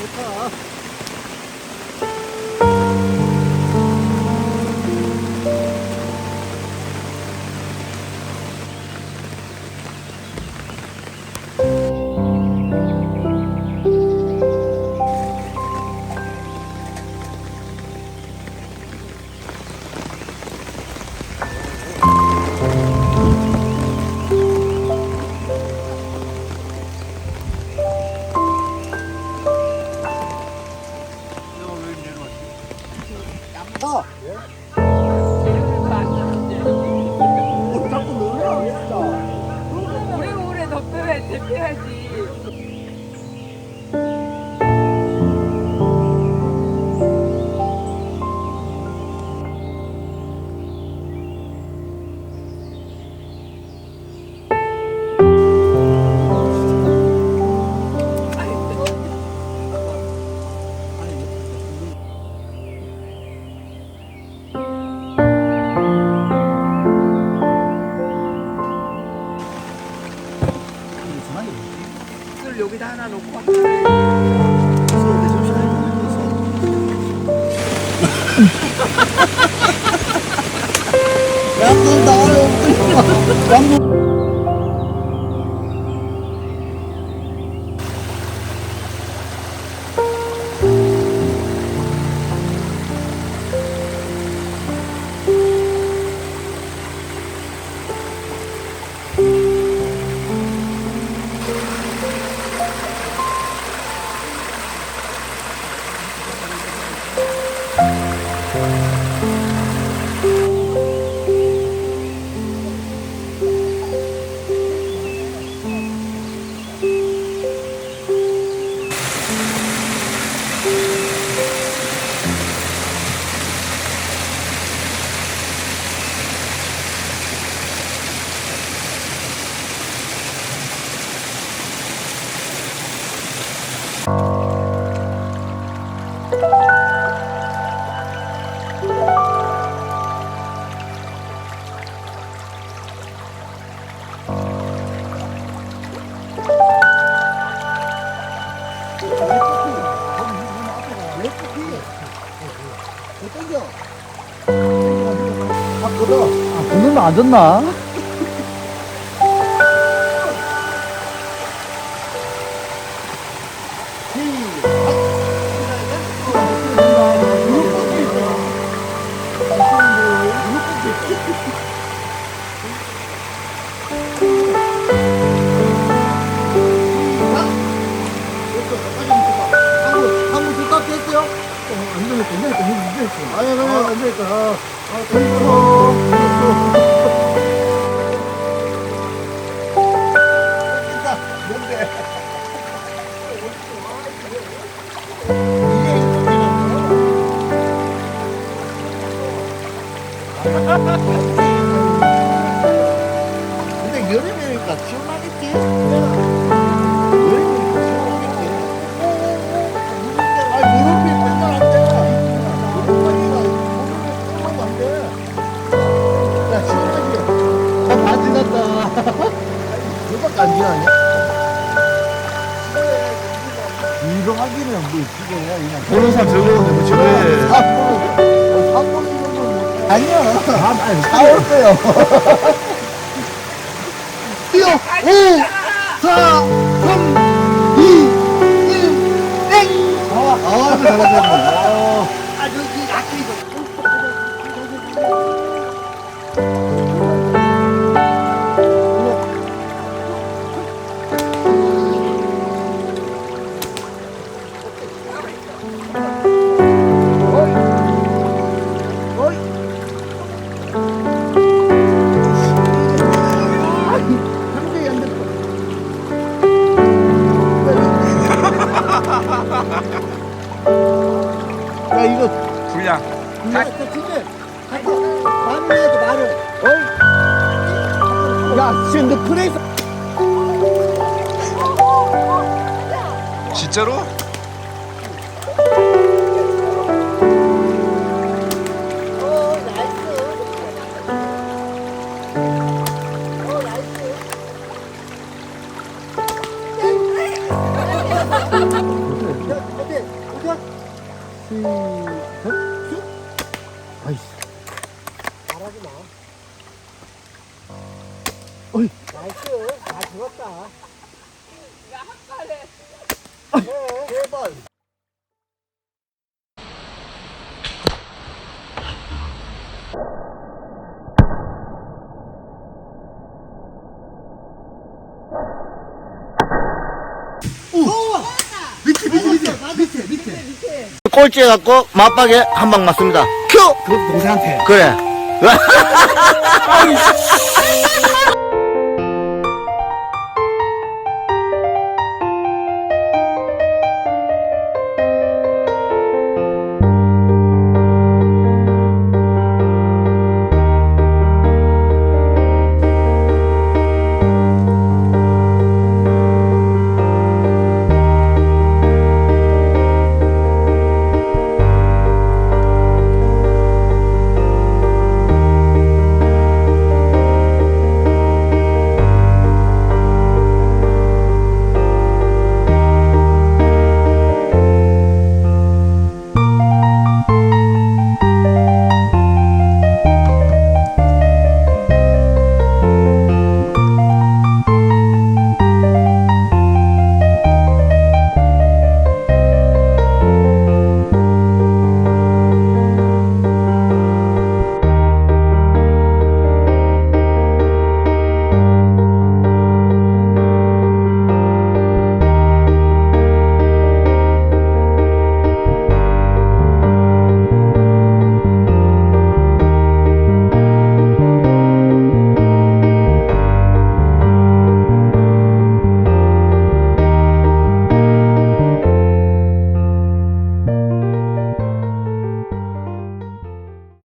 좋다. 어. 자꾸 놀래 진짜. 오래오래 덮여야 대표야지. 술 여기다 하나 놓고 양도 나와요. 양도. 분은 안 졌나? 한번 줄까 뺐어요? 아니, 안 되니까. 근데 여름이니까 시원하겠지? 여름이니까 시원하겠지? 아니, 무릎이 맨날 안 돼. 무릎만이가 무릎이 안 돼. 야, 시원하지? 다 지났다. 그거밖에 안 지나냐? 이거 하기는 뭐 지금이야 그냥. 보는 사람 즐거운데 뭐 저래. 3분 정도 아니야. 다 왔어요. 뛰어. 5, 4, 3, 2, 1, 땡. 잘하셨네. 아, 저기 약간 이거. 야, 이거 불량. 진짜 말을 해야지 말을. 야, 지금 너 프레이스. 진짜로? 나이스. 다 죽었다. 나 핫발에. 제발. 꼴찌 해갖고 맞박에 한 방 맞습니다. 큐! 그 동생한테. 그래.